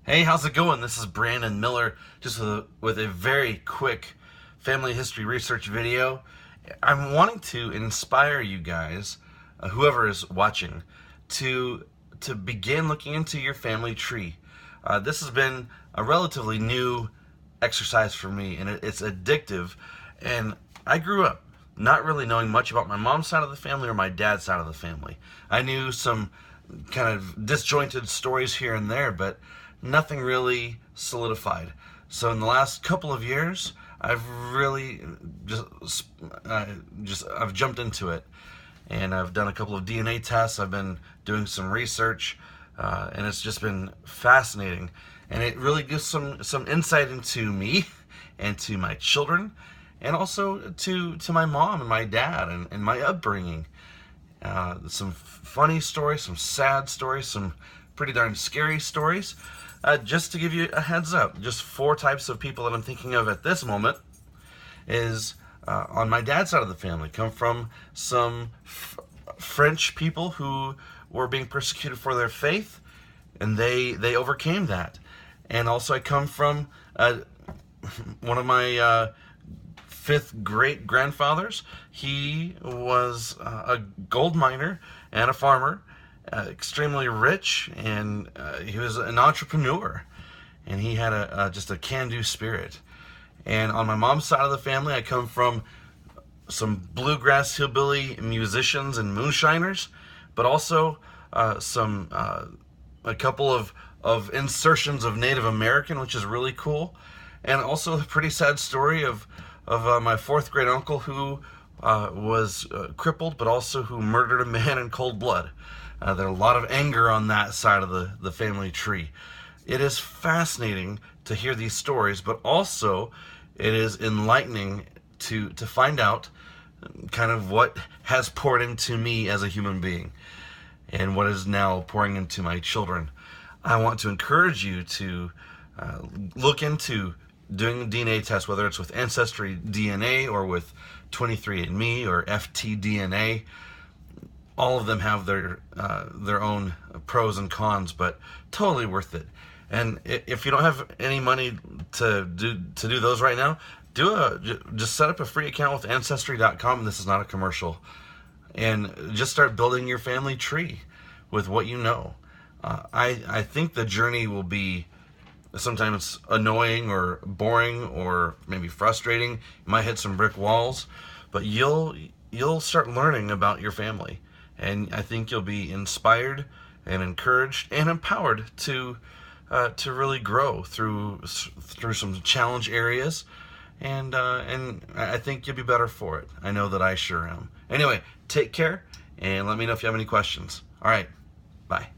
Hey, how's it going? This is Brandon Miller, just with a very quick family history research video. I'm wanting to inspire you guys, whoever is watching, to begin looking into your family tree. This has been a relatively new exercise for me, and it's addictive. And I grew up not really knowing much about my mom's side of the family or my dad's side of the family. I knew some kind of disjointed stories here and there, but nothing really solidified. So in the last couple of years, I've really I've jumped into it, and I've done a couple of DNA tests. I've been doing some research, and it's just been fascinating. And it really gives some insight into me and to my children, and also to my mom and my dad and my upbringing. Some funny stories, some sad stories, some pretty darn scary stories. Just to give you a heads up, just 4 types of people that I'm thinking of at this moment is on my dad's side of the family, come from some French people who were being persecuted for their faith, and they overcame that. And also I come from one of my 5th great grandfathers. He was a gold miner and a farmer, extremely rich, and he was an entrepreneur, and he had just a can-do spirit. And on my mom's side of the family, I come from some bluegrass hillbilly musicians and moonshiners, but also a couple of insertions of Native American, which is really cool, and also a pretty sad story of my 4th great uncle who was crippled, but also who murdered a man in cold blood. There's a lot of anger on that side of the family tree. It is fascinating to hear these stories, but also it is enlightening to find out kind of what has poured into me as a human being and what is now pouring into my children. I want to encourage you to look into doing a DNA test, whether it's with Ancestry DNA or with 23andMe or FTDNA. All of them have their own pros and cons, but totally worth it. And if you don't have any money to do those right now, just set up a free account with Ancestry.com. This is not a commercial, and just start building your family tree with what you know. I think the journey will be sometimes annoying or boring or maybe frustrating. You might hit some brick walls, but you'll start learning about your family. And I think you'll be inspired and encouraged and empowered to really grow through some challenge areas, and I think you'll be better for it. I know that I sure am. Anyway, take care, and let me know if you have any questions. All right, bye.